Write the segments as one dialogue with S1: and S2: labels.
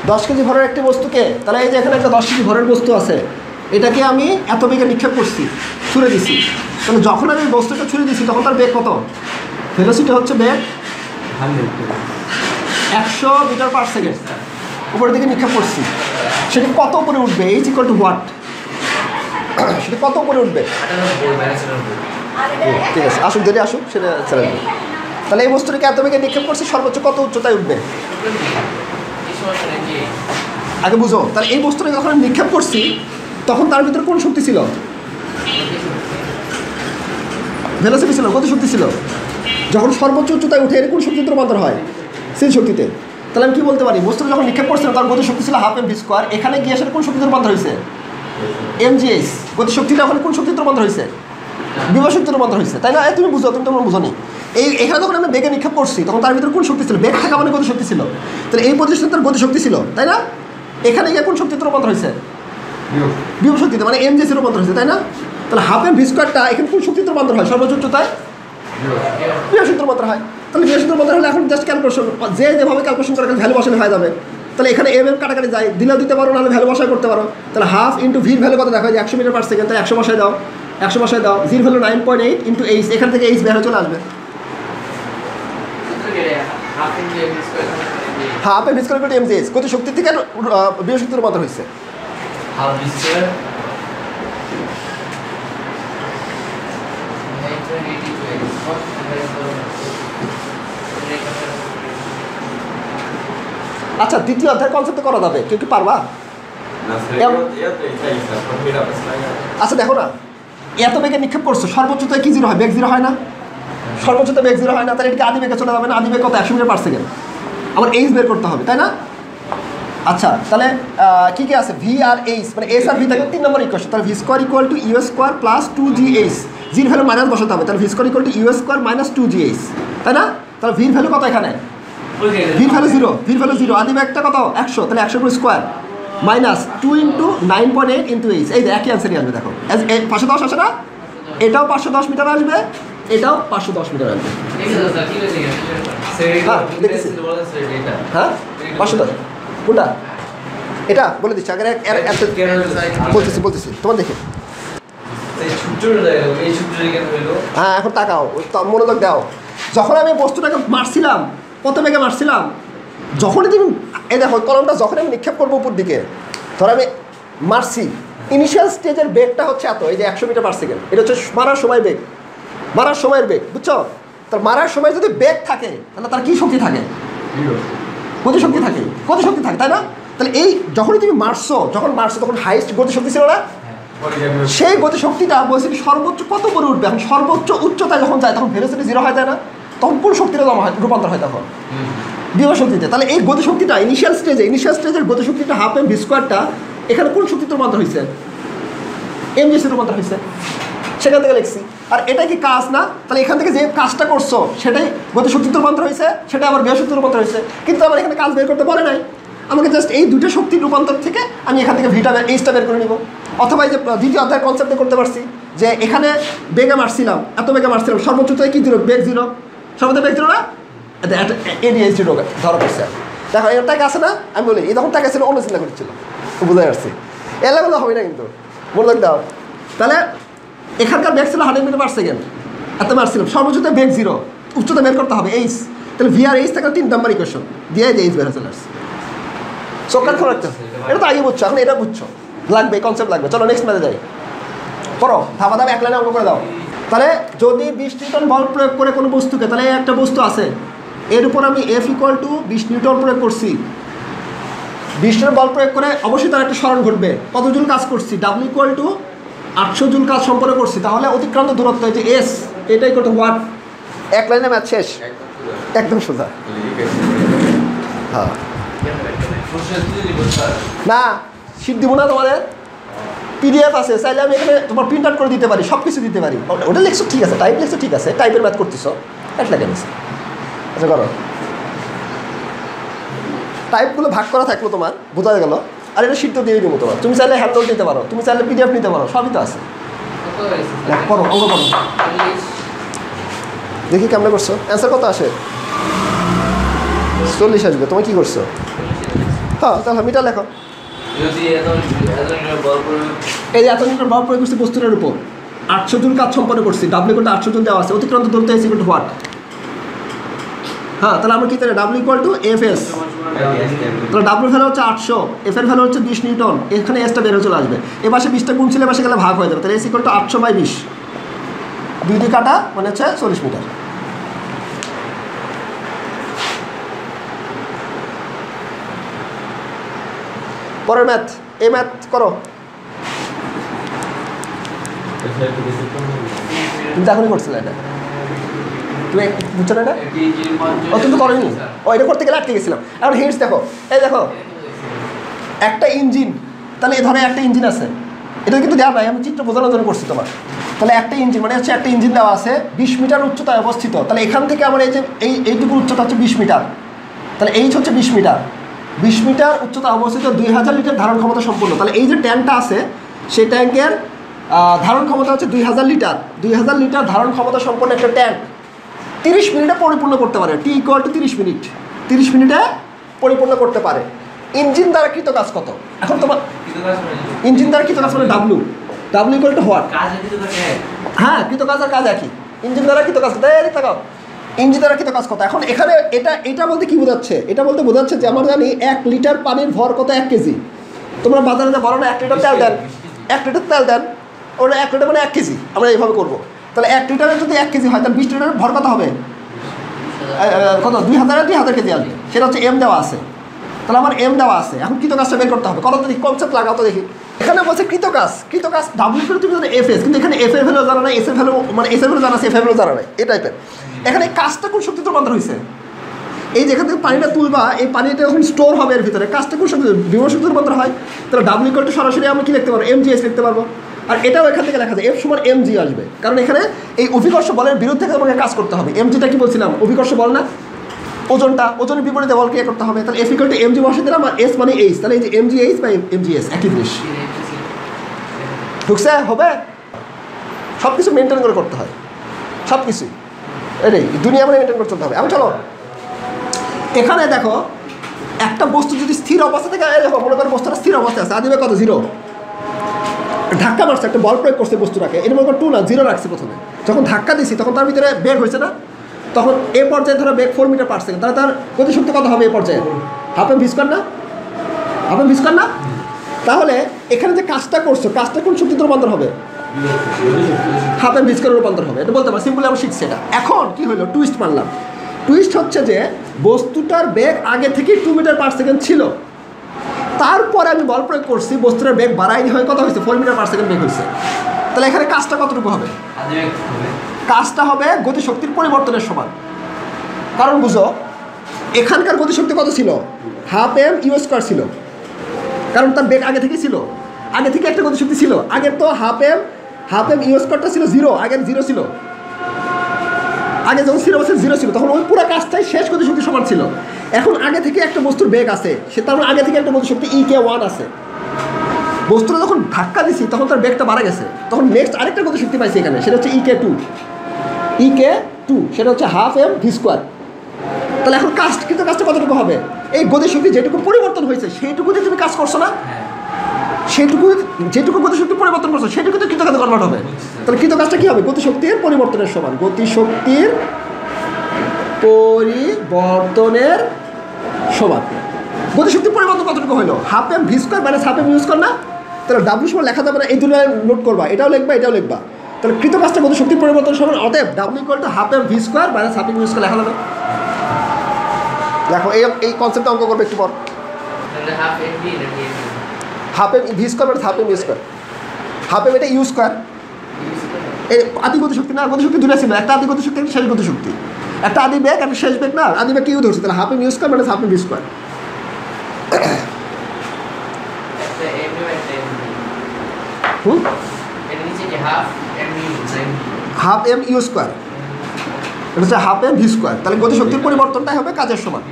S1: 10 KG ভরের একটি বস্তুকে, তাহলে এই যে এখানে একটা 10 কেজি ভরের বস্তু আছে, এটাকে আমি এত বেগে নিক্ষেপ করছি, ছুড়ে দিছি। তাহলে যখন আমি বস্তুটা ছুড়ে দিছি তখন তার বেগ কত? ভেলোসিটি হচ্ছে বেগ 100 মিটার পার সেকেন্ড। উপরের দিকে নিক্ষেপ করছি, সেটা কত উপরে উঠবে? H equal to what? সেটা কত উপরে উঠবে? ঠিক আছে, আসুক, যদি আসুক সেটা চ্যালেঞ্জ। তাহলে এই বস্তুটাকে এত বেগে নিক্ষেপ করছি, সর্বোচ্চ কত উচ্চতায় উঠবে? আগে বুঝো। তাহলে এই বস্তুটা যখন আমি নিক্ষেপ করছি তখন তার ভিতরে কোন শক্তি ছিল? ভেলোসিটি ছিল, গতিশক্তি ছিল। যখন সর্বোচ্চ উচ্চতায় উঠে এর কোন শক্তিতে রূপান্তর হয়? স্থির শক্তিতে। তাহলে আমি কি বলতে পারি? বস্তুটা যখন নিক্ষেপ করছিলাম তার গতিশক্তি ছিল হাফ mv স্কোয়ার, এখানে গিয়ে সেটা কোন শক্তিতে রূপান্তর হয়েছে? mgh। গতিশক্তিটা এখন কোন শক্তিতে রূপান্তর হয়েছে? বিভব শক্তিতে রূপান্তর হয়েছে, তাই না? তুমি বুঝো, তুমি তোমরা বুঝো নি। এখানে যখন আমি বেগে নিক্ষেপ করছি তখন তার ভিতরে কোন শক্তি ছিল? বেগ থাকা মানে গতিশক্তি ছিল। তাহলে এই প্রতিষ্ঠানে তার গতিশক্তি ছিল, তাই না? এখানে গিয়ে কোন শক্তিতে রূপান্তর হয়েছে? বিভব শক্তিতে, মানে mgh রূপান্তর হয়েছে, তাই না? তাহলে হাফ mv স্কোয়ারটা এখানে কোন শক্তিতে রূপান্তর হয়? সর্বোচ্চ উচ্চতায় বিভব শক্তিতে রূপান্তর হয়। তাহলে বিভব শক্তিতে রূপান্তর হলে এখন জাস্ট ক্যালকুলেশন, যেভাবে ক্যালকুলেশন করে ভ্যালু বসানো হয়ে যাবে। তাহলে এখানে এম কাটাকাটি যায়, দিলেও দিতে পারো, নাহলে ভ্যালু বসায় করতে পারো। তাহলে হাফ ইন্টু ভির ভ্যালু কত দেখা যায়? 100 মিটার পার সেকেন্ড, তাই 100 বসায় দাও, 100 বসায় দাও। জির ভ্যালু 9.8 ইন্টু এইচ, এখান থেকে এইচ বের হয়ে চলে আসবে। Half M square equal to mgh, গতি শক্তি থেকে বিভব শক্তিতে রূপান্তর হয়েছে। আচ্ছা, দ্বিতীয় অধ্যায় কনসেপ্টে করা যাবে, কেউ কি পারবা? আচ্ছা দেখো না, এত বেগে নিক্ষেপ করছো, সর্বোচ্চতায় কি জিরো হয়? বেগ জিরো হয় না? সর্বোচ্চতা বেগ জিরো হয় না, তাহলে এটাকে আদি বেগে চলে যাবে না? আদি বেগ কত? 100 মিটার পার সেকেন্ড। আমার এইচ বের করতে হবে, তাই না? আচ্ছা, তাহলে কি কি আছে? ভি আর এইচ, মানে এস আর ভি থাকে 3 নম্বর ইকুয়েশন। তাহলে V square equal to U square plus 2gh, জির ভ্যালু মাইনাস বসাতে হবে। তাহলে V square equal to U square minus 2gh, তাই না? তাহলে ভির ভ্যালু কত এখানে? ভির ভ্যালু 0, ভির ভ্যালু 0। আদি বেগটা কত? 100, তাহলে 100 square minus 2 into 9.8 into H. এই যে একই অ্যান্সারই আসবে, দেখো 510 আসে না? এটাও 510 মিটার আসবে, এটাও 510 মিটার আসবে। হ্যাঁ 510, কোনটা? এটা বলে দিচ্ছি আগে, বলতেছি তোমার দেখে। হ্যাঁ, এখন তাকাও, মনোযোগ দাও। যখন আমি বস্তুটাকে মারছিলাম, কত বেগে মারছিলাম? যখনই তুমি এই দেখো কলমটা যখন আমি নিক্ষেপ করবো উপর দিকে, ধর আমি মারছি, ইনিশিয়াল স্টেজের বেগটা হচ্ছে এত, এই যে 100 মিটার পার সেকেন্ড, এটা হচ্ছে মারার সময় বেগ, মারার সময়ের বেগ, বুঝছো? তার মারার সময় যদি বেগ থাকে তাহলে তার কি শক্তি থাকে? গতিশক্তি থাকে, গতিশক্তি থাকে, তাই না? তাহলে এই যখনই তুমি মারছো, যখন তখন হাইস্ট গতিশক্তি ছিল না? সেই গতিশক্তিটা বলছি সর্বোচ্চ কত করে উঠবে? এখন সর্বোচ্চ উচ্চতায় যখন যায় তখন ভেলোসিটি 0 হয়, যায় না? তখন কোন শক্তিটা জমা হয়, রূপান্তর হয় তখন বিভব শক্তিতে। তাহলে এই গতিশক্তিটা ইনিশিয়াল স্টেজের গতিশক্তিটা হাফ এম ভি স্কোয়ারটা এখানে কোন শক্তিতে রূপান্তর হয়েছে? mgh রূপান্তর হয়েছে, সেখান থেকে লিখছি। আর এটা কি কাজ না? তাহলে এখান থেকে যে কাজটা করছো সেটাই গতিশক্তিতে রূপান্তর হয়েছে, সেটা আবার বিভব শক্তিতে রূপান্তর হয়েছে। কিন্তু আমার এখানে কাজ বের করতে বলে নাই, আমাকে জাস্ট এই দুটো শক্তির রূপান্তর থেকে আমি এখান থেকে ভিটা এইচটা বের করে নিব। অথবা এই যে দ্বিতীয় অধ্যায়ের কনসেপ্টে করতে পারছি যে এখানে বেগে মারছিলাম, এত বেগে মারছিলাম, সর্বোচ্চতায় কি 0? বেগ 0, সর্বোচ্চ বেগ 0 না? এডিএইচ 0 ধরা পড়ছে। দেখো এর টাকা আছে না? আমি বলি এই যখন টাকা ছিল অন্য চিন্তা করছিল, বুঝতে পারছি। এলাগুলো হবে না কিন্তু, মনে দাও। তাহলে এখানকার বেগ ছিল 100 মিটার পার সেকেন্ড, এত মারছিলাম, সর্বোচ্চতায় বেগ 0, উচ্চতা বের করতে হবে এইচ। তাহলে ভি আর এইচ থেকে 3 নম্বর ইকুয়েশন দিয়ে এইচ বের চলে আসছে। চোখটা খোলা রাখতে, এটা তো আগে বুঝছো, এখন এটা বুঝছো, লাগবে কনসেপ্ট লাগবে। চলো নেক্সট ম্যাচে যাই, পড়ো ধাপা ধাপ এক লাইনে অঙ্ক করে দাও। তাহলে যদি 20 নিউটন বল প্রয়োগ করে কোনো বস্তুকে, তাহলে একটা বস্তু আছে, এর উপর আমি এফ ইকুয়াল টু 20 নিউটন প্রয়োগ করছি, 20 নিউটন বল প্রয়োগ করে অবশ্যই তার একটা স্মরণ ঘটবে। কত জুল কাজ করছি? ডাব্লিউ ইকুয়াল টু 800 জুল কাজ সম্পন্ন করছি। তাহলে অতিক্রান্ত দূরত্ব যে এস, এটাই কত ওয়াট? এক লাইনে ম্যাচ শেষ, একদম সোজা। হ্যাঁ না, শীট দিব না তোমাদের, পিডিএফ আছে, চাইলে আমি এখানে তোমার প্রিন্ট আউট করে দিতে পারি, সব কিছু দিতে পারি। ওটা লিখছো ঠিক আছে, টাইপ লিখছো ঠিক আছে, টাইপের ম্যাথ করতেছো, এক লাগে নিচ্ছে। আচ্ছা করো, টাইপগুলো ভাগ করা থাকলো তোমার, বোঝা গেল। আর এটা শীট তো দিয়ে দেবো তোমার, তুমি চাইলে হ্যান্ড নোট নিতে পারো, তুমি চাইলে পিডিএফ নিতে পারো, সবই তো আছে। করো অঙ্ক করো, দেখি কেমন করছো। অ্যান্সার কত আসে? 40 আসবে। তুমি কি করছো? হ্যাঁ তাহলে মিটার লেখো। এই যে এত নিউটন বল প্রয়োগ করছি বস্তুটার উপর, 800 জুল কাজ সম্পন্ন করছি, ডাব্লিউ ইকুয়াল টু 800 জুল দেওয়া আছে, অতিক্রান্ত দূরত্ব এস ইকুয়াল টু হোয়াট। হ্যাঁ তাহলে আমরা কি জানি W equal two F S, তাহলে ডাব্লিউ ভ্যালু হচ্ছে 800, এফ এর ভ্যালু হচ্ছে 20 নিউটন, এখানে এসটা বেরো চলে আসবে, এ পাশে 20টা গুণ ছিল, এ পাশে গেলে ভাগ হয়ে যাবে, তাহলে এস ইকুয়াল টু 800/20, 2 দিয়ে কাটা মানে হচ্ছে 40 মিটার। পরের ম্যাথ, এই ম্যাথ করো। তুমি তো এখনই করছিলে এটা, তুমি বুঝছো না এটা? ও তুমি তো করোনি, ও এটা করতে গেলে আটকে গেছিলাম। এখন হিন্টস দেখো, এই দেখো একটা ইঞ্জিন, তাহলে এ ধরনের একটা ইঞ্জিন আছে, এটা কিন্তু দেওয়া নাই, আমি চিত্র বোঝানোর জন্য করছি তোমার। তাহলে একটা ইঞ্জিন মানে হচ্ছে একটা ইঞ্জিন দেওয়া আছে 20 মিটার উচ্চতায় অবস্থিত, তাহলে এখান থেকে আমার এই যে এইটুকু উচ্চতা হচ্ছে 20 মিটার, তাহলে এইচ হচ্ছে 20 মিটার, 20 মিটার উচ্চতা অবস্থিত, 2000 লিটার ধারণ ক্ষমতা সম্পূর্ণ। তাহলে এই যে ট্যাঙ্কটা আছে সেই ট্যাঙ্কের ধারণ ক্ষমতা হচ্ছে 2000 লিটার, 2000 লিটার ধারণ ক্ষমতা সম্পন্ন একটা ট্যাঙ্ক 30 মিনিটে পরিপূর্ণ করতে পারে, টি ইকুয়াল টু 30 মিনিট, 30 মিনিটে পরিপূর্ণ করতে পারে। ইঞ্জিন দ্বারা কৃত কাজ কত? এখন তোমার ইঞ্জিন দ্বারা কৃত কাজ মানে W, W equal two what? হ্যাঁ কৃত কাজ আর কাজ একই, ইঞ্জিন দ্বারা কৃত কাজ কত? দেখাও ইঞ্জিন দ্বারা কৃত কাজ কত। এখন এখানে এটা বলতে কি বোঝাচ্ছে? এটা বলতে বোঝাচ্ছে যে আমরা জানি 1 লিটার পানির ভর কত, 1 কেজি। তোমরা বাজারে যে বলো না 1 লিটার তেল দেন, 1 লিটার তেল দেন, ওটা 1 লিটার মানে 1 কেজি, আমরা এইভাবে করবো। তাহলে 1 লিটারে যদি 1 কেজি হয় তাহলে 20 লিটারের ভর কত হবে? কত? 2000 কেজি আসবে, সেটা হচ্ছে এম দেওয়া আছে। তাহলে আমার এম দেওয়া আছে, এখন কৃত কাজটা বের করতে হবে, কত দেখি কনসেপ্ট লাগাও তো দেখি। এখানে বলছে কৃত কাজ ডাব্লিউ করে তুমি জানো এফ এস, কিন্তু এখানে এফ এর ভ্যালু জানা নাই, এস এর ভ্যালু মানে এস এর ভ্যালু জানা আছে, এফ এর ভ্যালু জানা নাই, এই টাইপের। এখানে কাজটা কোন শক্তিতে রূপান্তর হয়েছে? এই যেখান থেকে পানিটা তুলবা, এই পানিটা যখন স্টোর হবে এর ভিতরে, কাজটা কোন শক্তি? বিভব শক্তিতে রূপান্তর হয়। তাহলে ডাব্লিউ ইকুয়াল টু সরাসরি আমরা কি লিখতে পারবো? এমজিএস লিখতে পারবো। আর এটাও এখান থেকে লেখা যায় এফ সমান এমজি আসবে, কারণ এখানে এই অভিকর্ষ বলের বিরুদ্ধে আমাকে কাজ করতে হবে। এমজিটা কি বলছিলাম? অভিকর্ষ বল না, ওজনের বিপরীতে বল ক্রিয়া করতে হবে। তাহলে এফ ইকুয়াল টু এমজি বসে দিলাম, আর এস মানে এইচ, তাহলে এই যে এমজি এইচ বা এমজিএস একই জিনিস। ঢুকছে? হবে? সব কিছু মেনটেন করে করতে হয়, সব কিছুই এটাই দুনিয়া মানে মেনটেন করে চলতে হবে। আমি চলো এখানে দেখো একটা বস্তু যদি স্থির অবস্থা থেকে, দেখো মনে করো বস্তুটা স্থির অবস্থায় আছে, আদিবে কত? 0। ধাক্কা মারছে, একটা বল প্রয়োগ করছে বস্তুটাকে, এটা মনে করো 2 না 0 রাখছে প্রথমে। যখন ধাক্কা দিছি তখন তার ভিতরে বেগ হয়েছে না, তখন এ পর্যায়ে ধরো বেগ 4 মিটার পার সেকেন্ড, তাহলে তার গতিশক্তি কত হবে? এ পর্যায়ে হাফ এম ভি স্কয়ার না, হাফ এম ভি স্কয়ার না? তাহলে এখানে যে কাজটা করছো, কাজটা কোন শক্তিতে রূপান্তর হবে? হাফ এম ভি স্কয়ারে রূপান্তর হবে, এটা বলতে পারো, সিম্পলি আমরা শিখছি এটা। এখন কি হলো? টুইস্ট মারলাম। টুইস্ট হচ্ছে যে বস্তুটার বেগ আগে থেকেই 2 মিটার পার সেকেন্ড ছিল, তারপরে আমি বল প্রয়োগ করছি, বস্তুটার বেগ বাড়াই হয়ে কত হয়েছে? 4 মিটার পার সেকেন্ড বেগ হয়েছে। তাহলে এখানে কাজটা কতটুকু হবে? কাজটা হবে গতিশক্তির পরিবর্তনের সমান। কারণ বুঝো এখানকার গতিশক্তি কত ছিল? হাফ এম ইউ স্কয়ার ছিল, কারণ তার বেগ আগে থেকেই ছিল, আগে থেকে একটা গতিশক্তি ছিল। আগের তো হাফ এম ইউ স্কয়ারটা ছিল 0, আগের 0 ছিল, আগে যখন 0 ছিল তখন ওই পুরো কাজটাই শেষ গতিশক্তি সমান ছিল। এখন আগে থেকে একটা বস্তুর বেগ আছে, সে তার আগে থেকে একটা গতিশক্তি EK1 আছে, বস্তুটা যখন ধাক্কা দিছি তখন তার বেগটা বাড়া গেছে, তখন নেক্সট আরেকটা গতিশক্তি পাইছি এখানে, সেটা হচ্ছে EK2, সেটা হচ্ছে হাফ এম ভি স্কয়ার। তাহলে এখন কিন্তু কাজটা কতটুকু হবে? এই গতিশক্তি যেটুকু পরিবর্তন হয়েছে সেইটুকু যে তুমি কাজ করছো না, যেটুকু গতিশক্তি পরিবর্তন করছো সেটুকু তো কৃতকাজে কনভার্ট হবে। তাহলে কৃত কাজটা কী হবে? গতিশক্তির পরিবর্তনের সমান, গতিশক্তির পরিবর্তনের সমান। গতিশক্তির পরিবর্তন কতটুকু হলো? Half M V square minus half M U square না? তাহলে ডাব্লিউ সমান লেখা যাবে না, এই দুটো নোট করবা, এটাও লিখবা এটাও লিখবা। তাহলে কৃত কাজটা গতিশক্তির পরিবর্তন সমান, অতএব W equal to half M V square minus half M U square লেখা যাবে। দেখো এই কনসেপ্টটা অঙ্ক করবে একটু পর। হাফ এম ভি স্কয়ার মানে half M U square, half M এটা ইউ স্কয়ার, এই আদি গতিশক্তি না, গতিশক্তি দুটো ছিল, একটা আদি গতিশক্তি একটা শেষ গতিশক্তি, একটা আদি বেগ একটা শেষ বেগ না, আদি বেগ ইউ ধরছে, তাহলে হাফ এম ইউ স্কয়ার মানে half M V square. Half M U square, এটা হচ্ছে হাফ এম ভি স্কয়ার। তাহলে গতিশক্তির পরিবর্তনটাই হবে কাজের সমান।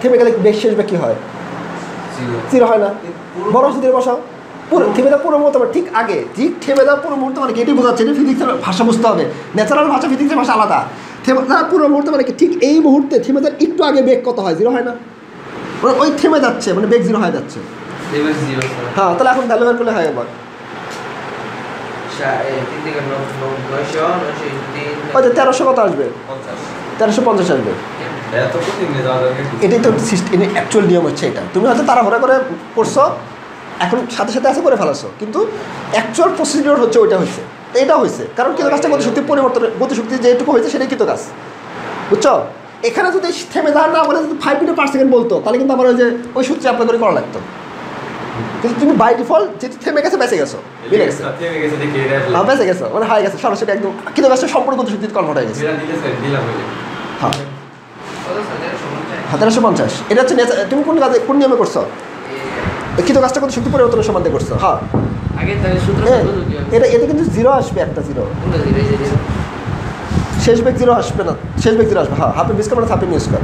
S1: থেমে গেলে বেগ শেষ বেগ কি হয়? 0 হয় না, বড় সুদের বসাও। থেমে দেওয়া পুরো মুহূর্ত ঠিক আগে, ঠিক থেমে দেওয়া পুরো মুহূর্ত মানে এটি বোঝাচ্ছে, এটা ফিজিক্সের ভাষা বুঝতে হবে, ন্যাচারাল ভাষা ফিজিক্সের ভাষা আলাদা। থেমে যাওয়ার পুরো মুহূর্তে মানে কি ঠিক এই মুহূর্তে থেমে যাওয়ার একটু আগে বেগ কত হয় 0 হয় না মানে ওই থেমে যাচ্ছে মানে বেগ 0 হয়ে যাচ্ছে হ্যাঁ তাহলে এখন ভ্যালু বের করলে হয় এবার ওই যে 1300 কত আসবে 1350 আসবে এটাই তো অ্যাকচুয়াল নিয়ম হচ্ছে এটা তুমি হয়তো তাড়াহুড়া করে করছো এখন সাথে সাথে আছে করে ফেলাছো কিন্তু অ্যাকচুয়াল প্রসিডিওর হচ্ছে ওইটা হয়েছে তো এটা হয়েছে কারণ কৃত কাজটা গতিশক্তি পরিবর্তন গতিশক্তি যেটুকু হয়েছে সেটাই কৃত কাজ বুঝছো এখানে যদি থেমে যাওয়ার না বলে যদি 5 মিটার পার সেকেন্ড বলতো তাহলে কিন্তু আমার ওই যে ওই সূত্রে অ্যাপ্লাই করে করা লাগতো কিন্তু তুমি বাই ডিফল্ট যেটা থেমে গেছে বেঁচে গেছো মিলে গেছে হ্যাঁ বেঁচে গেছো মানে হয়ে গেছে সরাসরি একদম কৃত কাজটা সম্পূর্ণ গতিশক্তিতে কনভার্ট হয়ে গেছে হ্যাঁ 1350 এটা হচ্ছে তুমি কোন কাজে কোন নিয়মে করছো কৃত কাজটা কত শক্তি পরিবর্তনের সম্বন্ধে করছো হ্যাঁ এটা কিন্তু 0 আসবে একটা 0 শেষ বেগ 0 আসবে না শেষ বেগ 0 আসবে হ্যাঁ হাফে বিস্কার মানে হাফে নিউজ কর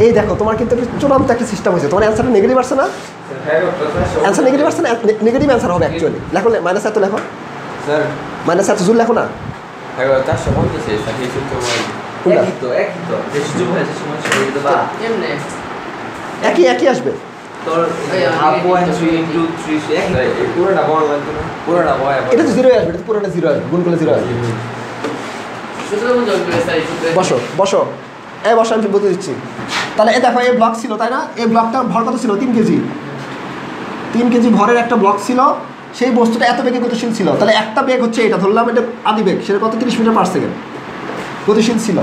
S1: এই দেখো তোমার কিন্তু চূড়ান্ত একটা সিস্টেম হয়েছে তোমার অ্যান্সারটা নেগেটিভ আসছে না অ্যান্সার নেগেটিভ আসছে না নেগেটিভ অ্যান্সার হবে অ্যাকচুয়ালি লেখো মাইনাস এত লেখো
S2: স্যার
S1: মাইনাস এত জুল লেখো না একই একই আসবে এটা তো 0 আসবে এটা তো পুরোটা 0 আসবে গুণ করলে 0 আসবে বসো বসো এই বসো আমি বলতে দিচ্ছি তাহলে এই দেখো এই ব্লক ছিল তাই না এই ব্লকটার ভর কত ছিল 3 কেজি 3 কেজি ভরের একটা ব্লক ছিল সেই বস্তুটা এত বেগে গতিশীল ছিল তাহলে একটা বেগ হচ্ছে এটা ধরলাম এটা আদি বেগ সেটা কত 30 মিটার পার সেকেন্ড গতিশীল ছিল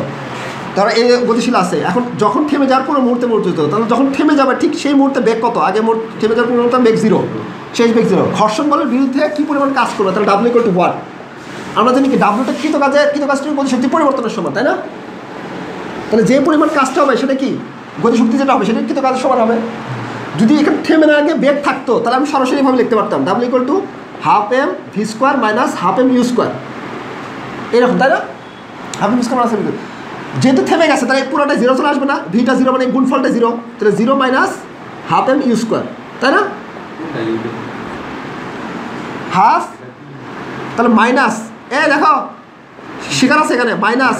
S1: ধরো এই গতিশীল আছে এখন যখন থেমে যাওয়ার পুরো মুহূর্তে পর্যন্ত তাহলে যখন থেমে যাবে ঠিক সেই মুহূর্তে বেগ কত আগে থেমে যাওয়ার পুরো মুহূর্তে বেগ 0 শেষ বেগ 0 ঘর্ষণ বলের বিরুদ্ধে কী পরিমাণ কাজ করবে তাহলে ডাব্লিউ ইকুয়াল টু ওয়াট আমরা জানি কি ডাব্লিউটা কৃত কাজটি গতিশক্তি পরিবর্তনের সমান তাই না তাহলে যে পরিমাণ কাজটা হবে সেটা কি গতিশক্তি যেটা হবে সেটা কৃত কাজের সমান হবে যদি এখানে থেমে না আগে বেগ থাকতো তাহলে আমি সরাসরিভাবে লিখতে পারতাম W equal to half M V square minus half M U square এরকম তাই না হাফ এম স্কোয়ার মাইনাস যেহেতু থেমে গেছে তাহলে পুরোটা 0 চলে আসবে না ভিটা 0 মানে গুণফলটা 0 তাহলে 0 minus half M U square তাই না হাফ তাহলে মাইনাস দেখো শিকার আছে এখানে মাইনাস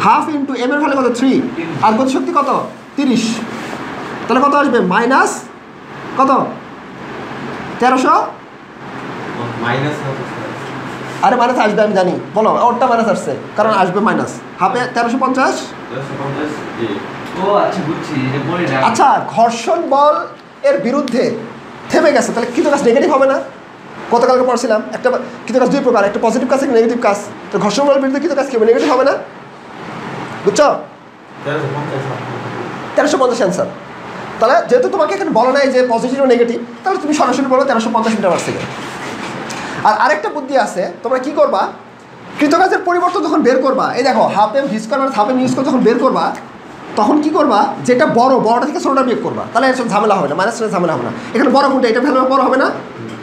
S1: হাফ ইন্টু এম এর ভ্যালু কত 3 আর গতিশক্তি কত 30 তাহলে কত আসবে মাইনাস কত 1300 আরে মাইনাস আসবে আমি জানি বলো ওরটা মাইনাস আসছে কারণ আসবে মাইনাস হাফে 1350 আচ্ছা ঘর্ষণ বল এর বিরুদ্ধে থেমে গেছে তাহলে কৃত কাজ নেগেটিভ হবে না গতকালকে পড়ছিলাম একটা কৃত কাজ 2 প্রকার একটা পজিটিভ কাজ একটা নেগেটিভ কাজ তো ঘর্ষণ বলের বিরুদ্ধে কৃত কাজ কি হবে নেগেটিভ হবে না বুঝছো 1350 অ্যান্সার তাহলে যেহেতু তোমাকে এখানে বলো নাই যে পজিটিভ ও নেগেটিভ তাহলে তুমি সরাসরি বলো 1350 মিটার পার সেকেন্ড আর আরেকটা বুদ্ধি আছে তোমরা কি করবা কৃতকাজের পরিবর্তন যখন বের করবা এই দেখো হাফ এম ভি স্কোয়ার মানে হাফ এম ইউ স্কোয়ার যখন বের করবা তখন কি করবা যেটা বড়টা থেকে ছোটটা বিয়োগ করবা তাহলে এসব ঝামেলা হবে না মাইনাস ঝামেলা হবে না এখানে বড় কোনটা এটা ভ্যালু বড় হবে না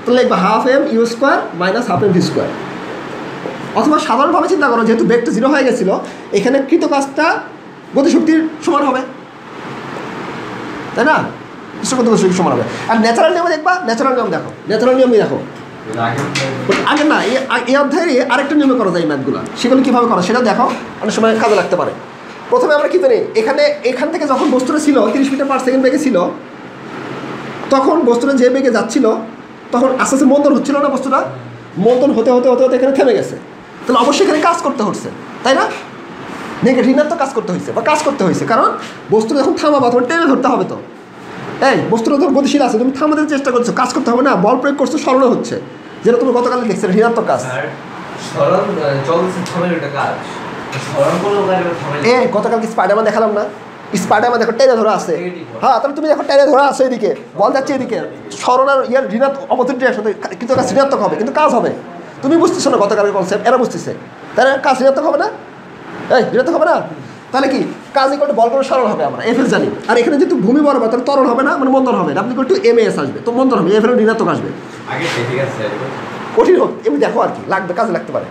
S1: তাহলে লিখবা half M U square minus half M V square অথবা সাধারণভাবে চিন্তা করো যেহেতু বেগটা 0 হয়ে গেছিলো এখানে কৃতকাজটা গতিশক্তির সমান হবে তাই না গতিশক্তির সমান হবে আর ন্যাচারাল নিয়মে দেখবা ন্যাচারাল নিয়ম দেখো ন্যাচারাল নিয়মই দেখো আগে না এই অধ্যায়ে আরেকটা নিয়মে করা যায় এই ম্যাথগুলো সেগুলো কীভাবে করা সেটা দেখো অনেক সময় কাজে লাগতে পারে প্রথমে আমরা কী জানি এখান থেকে যখন বস্তুটা ছিল 30 মিটার পার সেকেন্ড বেগে ছিল তখন বস্তুটা যে বেগে যাচ্ছিল তখন আস্তে আস্তে মন্দন হচ্ছিল না বস্তুটা মন্দন হতে হতে হতে হতে এখানে থেমে গেছে তাহলে অবশ্যই এখানে কাজ করতে হচ্ছে তাই না ঋণাত্মক কাজ করতে হয়েছে বা কাজ করতে হয়েছে কারণ বস্তুটা যখন থামাবা তখন টেনে ধরতে হবে তো বস্তুটা যখন গতিশীল আছে তুমি থামাতে চেষ্টা করছো কাজ করতে হবে না বল প্রয়োগ করছো সরল হচ্ছে যেটা তুমি গতকালে দেখছো ঋণাত্মক কাজ গতকালকে স্পাইডারম্যান দেখালাম না স্পাইডারম্যান দেখো টেনে ধরা আছে হ্যাঁ তাহলে তুমি দেখো টেনে ধরা আছে এদিকে বল যাচ্ছে এদিকে সরল আর ইয়ার অপোজিট ডিরেকশনে কিন্তু কাজ ঋণাত্মক হবে কিন্তু কাজ হবে তুমি বুঝতেছো না গতকালের কনসেপ্ট এরা বুঝতেছে তাহলে কাজ ঋণাত্মক হবে না ঋণাত্মক হবে না তাহলে কি কাজ ইকুয়াল টু বল করে সরল হবে আমরা এফএস জানি আর এখানে যেহেতু ভূমি বরাবর তাহলে ত্বরণ হবে না মানে মন্দন হবে ডাব্লিউ ইকুয়াল টু এমএএস আসবে তো মন্দন হবে এফএল ঋণাত্মক আসবে কঠিন হোক এমনি দেখো আর কি লাগবে কাজে লাগতে পারে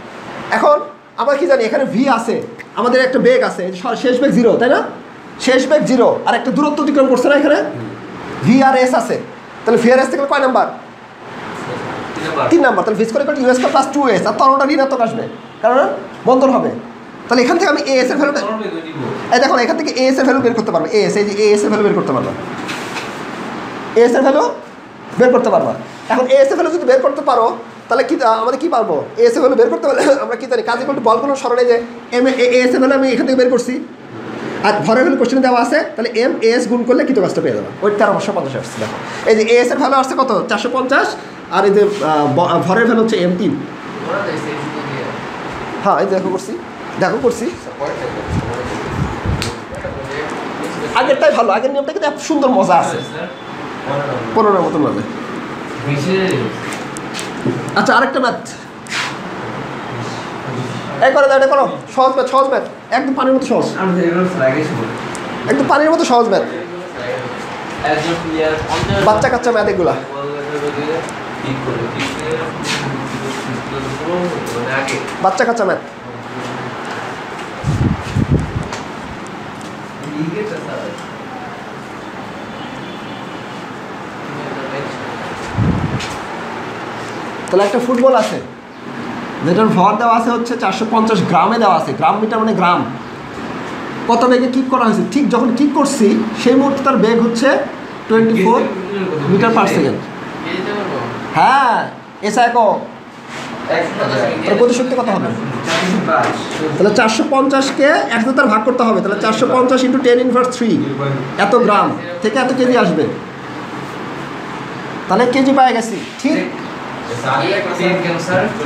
S1: এখন আমরা কি জানি এখানে ভি আছে আমাদের একটা বেগ আছে শেষ বেগ 0 তাই না শেষ বেগ 0 আর একটা দূরত্ব অতিক্রম করছে না এখানে ভি আর এস আছে তাহলে ভি আর এস থেকে কয় নাম্বার 3 নাম্বার তাহলে V square equal to U square plus 2s আর ত্বরণটা ঋণাত্মক আসবে কারণ মন্দন হবে তাহলে এখান থেকে আমি এএস এর ভ্যালুটা এই দেখো এখান থেকে এএস এর ভ্যালু বের করতে পারবো। এএস, এই যে এএস এর ভ্যালু বের করতে পারবো, এএস এর ভ্যালু বের করতে পারবো। এখন এএস এর ভ্যালু যদি বের করতে পারো তাহলে কি আমাদের কি পারবো? এএস এর ভ্যালু বের করতে পারলে আমরা কি জানি, কাজ ইকুয়াল টু বল কোনো সরণে যে এএস এর ভ্যালু আমি এখান থেকে বের করছি, আর ভরের ভ্যালু কোশ্চেনে দেওয়া আছে, তাহলে এম এএস গুণ করলে কৃত কাজটা পেয়ে যাবে। ওই 1350 আসছে। দেখো এই যে এএস এর ভ্যালু আসছে কত 450, আর এই যে ভরের ভ্যালু হচ্ছে M3। হ্যাঁ এই দেখো করছি আগেরটাই ভালো, আগের নিয়মটা কিন্তু এত সুন্দর মজা আছে, 15-এর মতন মজা। আচ্ছা আরেকটা ম্যাথ এই করে দাও, এটা করো, সহজ ম্যাথ একদম পানির মতো সহজ, একদম পানির মতো সহজ ম্যাথ, বাচ্চা কাচ্চা ম্যাথ এগুলা। বাচ্চা কাচ্চা ম্যাথ। তাহলে একটা ফুটবল আছে যেটার ভর দেওয়া আছে হচ্ছে 450 গ্রামে দেওয়া আছে, গ্রাম মিটার মানে গ্রাম, কত বেগে কিক করা হয়েছে, ঠিক যখন কিক করছি সেই মুহূর্তে তার বেগ হচ্ছে 24 মিটার পার সেকেন্ড। হ্যাঁ এসা একক, তাহলে গতিশক্তি কত হবে? তাহলে 450-কে 1 দ্বারা ভাগ করতে হবে, তাহলে 450 × 10⁻³ এত গ্রাম থেকে এত কেজি আসবে, তাহলে কেজি পাই গেছি। ঠিক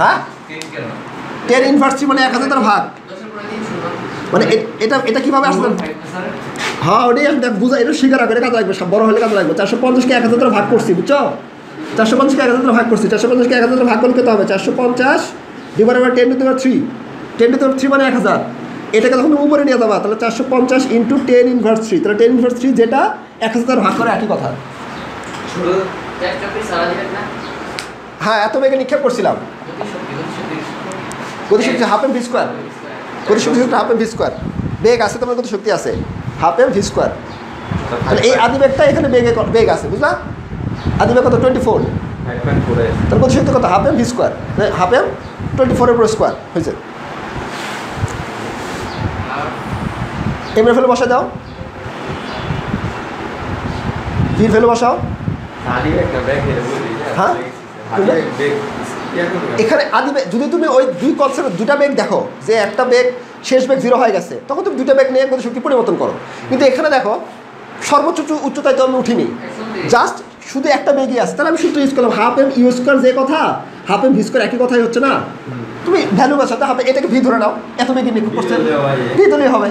S1: হ্যাঁ 10⁻³ মানে 1000 দ্বারা ভাগ, মানে এটা কিভাবে আসবে? হ্যাঁ ওটাই বুঝা, এটা শিখে রাখবে, এটা কাজে লাগবে, সব বড় হলে কাজে লাগবে। 450-কে 1000 দ্বারা ভাগ করছি, বুঝছো? 450-কে 1000 দ্বারা ভাগ করছি, 450-কে 1000 দ্বারা ভাগ করলে কত হবে? 450 / 10⁻³, 10⁻³ মানে 1000। এটাকে যখন উপরে নিয়ে যাবা তাহলে 450 × 10⁻³, তাহলে 10⁻³ যেটা 1000 দ্বারা ভাগ করে একই কথা। হ্যাঁ এত বেগে নিক্ষেপ করছিলাম, গতিশক্তি ½ mv², গতিশক্তি ½ mv², বেগ আছে তোমার গতিশক্তি আছে ½ mv²। তাহলে এই আদিবেগটা এখানে বেগ আছে, বুঝলা? আদিবেগ কত 24, তাহলে গতিশক্তি কত ½ mv², ½ m 24-এর পুরো স্কোয়ার হয়েছে। এম এর ভ্যালু বসা দাও, ভির ভ্যালু বসাও। হ্যাঁ এখানে আদিবেগ যদি তুমি ওই দুই কনসেপ্ট দুটা বেগ দেখো, যে একটা বেগ শেষ বেগ 0 হয়ে গেছে, তখন তুমি দুটা বেগ নিয়ে গতিশক্তি পরিবর্তন করো। কিন্তু এখানে দেখো সর্বোচ্চ উচ্চতায় তো আমি উঠিনি, জাস্ট শুধু একটা বেগই আছে, তাহলে আমি সূত্র ইউজ করলাম ½ mv² যে কথা ½ mv² একই কথাই হচ্ছে না। তুমি ভ্যালু বসাতে হবে, এটাকে ভি ধরে নাও, এত বেগে নিক্ষেপ করছে ভি ধরলেই হবে,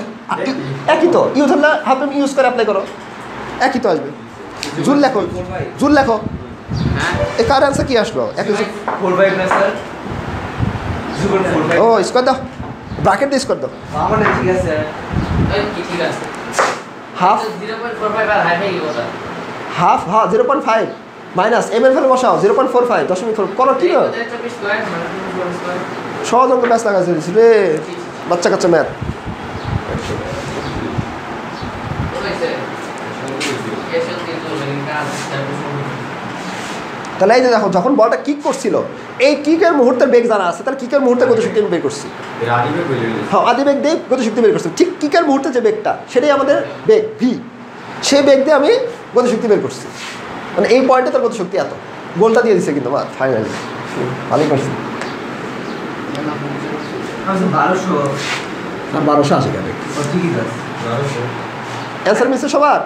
S1: একই তো। ইউ ধরলে ½ m ইউজ করে অ্যাপ্লাই করো, একই তো আসবে। জুল লেখো এ কার অ্যান্সার কি আসলো? ও স্কোয়ার দাও, ব্র্যাকেট দিয়ে স্কোয়ার দাও। হাফ হ্যাঁ 0.5 মাইনাস এম এর ভ্যালু বসাও 0.45 .4 করো। কি সহজ অঙ্ক ব্যাস লাগা চলেছিল রে, বাচ্চা কাচ্চা ম্যাথ। তাহলে এই যে দেখো যখন বলটা কিক করছিল, এই কিকের মুহূর্তের বেগ জানা আছে, তাহলে কিকের মুহূর্তে গতিশক্তি আমি বের করছি। হ্যাঁ আদিবেগ দিয়ে গতিশক্তি বের করছি, ঠিক কিকের মুহূর্তে যে বেগটা সেটাই আমাদের বেগ ভি, সেই বেগ দিয়ে আমি গতিশক্তি বের করছি। মানে এই পয়েন্টে তার গতিশক্তি এত, গোলটা দিয়ে দিচ্ছে কিন্তু ফাইনালি ভালোই করছি। 1200 আসে কেন? অ্যান্সার মিলছে সবার?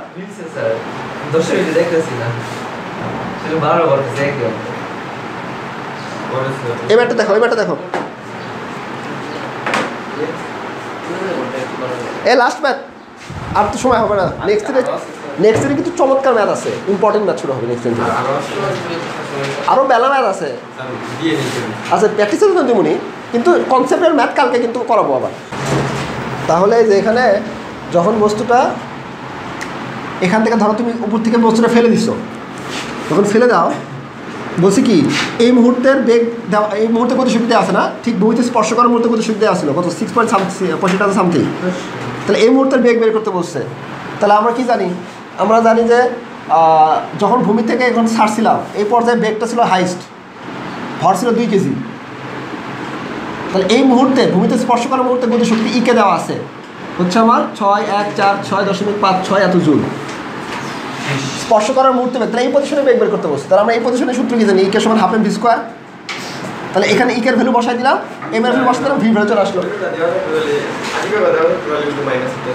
S1: এবারটা দেখো লাস্ট ম্যাথ, আর তো সময় হবে না। নেক্সট দিনে কিন্তু চমৎকার ম্যাথ আছে, ইম্পর্টেন্ট ম্যাথ শুরু হবে নেক্সট দিন। আরও বেলা ম্যাথ আছে, আচ্ছা প্র্যাকটিসের জন্য তেমনি, কিন্তু কনসেপ্টের ম্যাথ কালকে কিন্তু করাবো আবার। তাহলে যে এখানে যখন বস্তুটা এখান থেকে ধরো তুমি উপর থেকে বস্তুটা ফেলে দিচ্ছ, তখন ফেলে দাও, বলছি কি এই মুহূর্তের বেগ দেওয়া, এই মুহূর্তে গতিশক্তি দেওয়া আছে না, ঠিক ভূমিতে স্পর্শ করার মুহূর্তে গতিশক্তি দেওয়া ছিল কত 6.65 সামথিং। তাহলে এই মুহূর্তের বেগ বের করতে বলছে। তাহলে আমরা কি জানি? আমরা জানি যে যখন ভূমি থেকে এখন ছাড়ছিলাম এই পর্যায়ে বেগটা ছিল হাইস্ট, ভর ছিল 2 কেজি, তাহলে এই মুহূর্তে ভূমিতে স্পর্শ করার মুহূর্তে গতিশক্তি ইকে দেওয়া আছে হচ্ছে আমার 6,1,4,6.56 এত জুল। স্পর্শ করার মুহূর্তে বেগ, তাহলে এই পজিশনে বেগ বের করতে বসছে। তাহলে আমরা এই পজিশনে সূত্র কি জানি, ইকে সমান হাফ এম ভি স্কোয়ার। তাহলে এখানে ইকের ভ্যালু বসাই দিলাম, এম এর ভ্যালু বসাই দিলাম, ভি ভ্যালু চলে আসলো।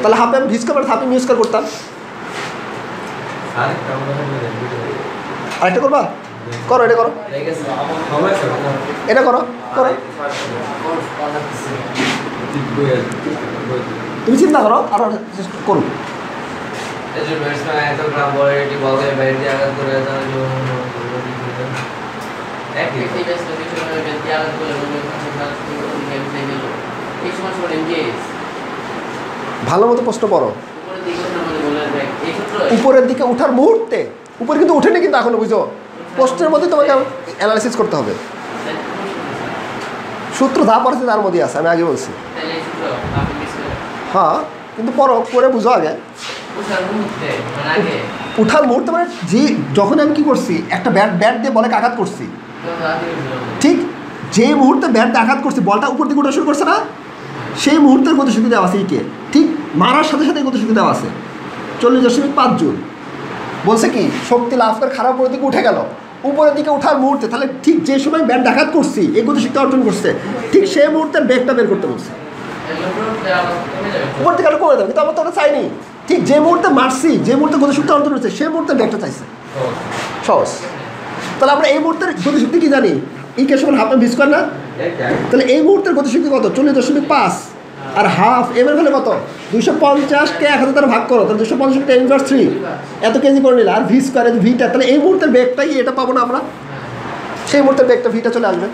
S1: তাহলে half M V square half M U square করতাম। আরেকটা করবা, করো এটা করো, এটা করো করো, তুমি চিন্তা করো আর করো। ভালো মতো প্রশ্ন পড়ো। উপরের দিকে উঠার মুহূর্তে, উপরে কিন্তু উঠেনি কিন্তু এখনো, বুঝো প্রশ্নের মধ্যে তোমাকে অ্যানালাইসিস করতে হবে। সূত্র যা পড়েছে তার মধ্যে আছে, আমি আগে বলছি। হ্যাঁ কিন্তু পড়ো, পরে বুঝো আগে। উঠার মুহূর্তে মানে যে যখন আমি কি করছি, একটা ব্যাট দিয়ে বলে আঘাত করছি, ঠিক যে মুহূর্তে ব্যাট দিয়ে আঘাত করছি বলটা উপর দিকে উঠা শুরু করছে না, সেই মুহূর্তের গতিশক্তি দেওয়া আছে ইকে। ঠিক মারার সাথে সাথে গতিশক্তি দেওয়া আছে 40.5 জুল। বলছে কি শক্তি লাভ করে খারাপ উপরের দিকে উঠে গেল, উপরের দিকে ওঠার মুহূর্তে, তাহলে ঠিক যে সময় ব্যাট আঘাত করছি এই গতিশক্তি অর্জন করছে, ঠিক সেই মুহূর্তের বেগটা বের করতে বলছে। উপর থেকে আরো কমে দেবে, কিন্তু আমার তো ওটা চাইনি। ঠিক যে মুহূর্তে মারছি, যে মুহূর্তে গতিশক্তি অর্জন করছে সেই মুহূর্তে ব্যাগটা চাইছে। সহজ। তাহলে আমরা এই মুহূর্তের গতিশক্তি কি জানি, ইকে সমান হাফ এম ভি স্কোয়ার না? তাহলে এই মুহূর্তের গতিশক্তি কত, 40.5 আর হাফ এম এর ভ্যালু কত, 250-কে 1000 দ্বারা ভাগ করো, তাহলে 250 ইনভার্স 3 এত কেজি করে নিলে, আর ভি স্কোয়ার ভিটা, তাহলে এই মুহূর্তের বেগটাই এটা পাবো না আমরা, সেই মুহূর্তের বেগটা ভিটা চলে আসবে।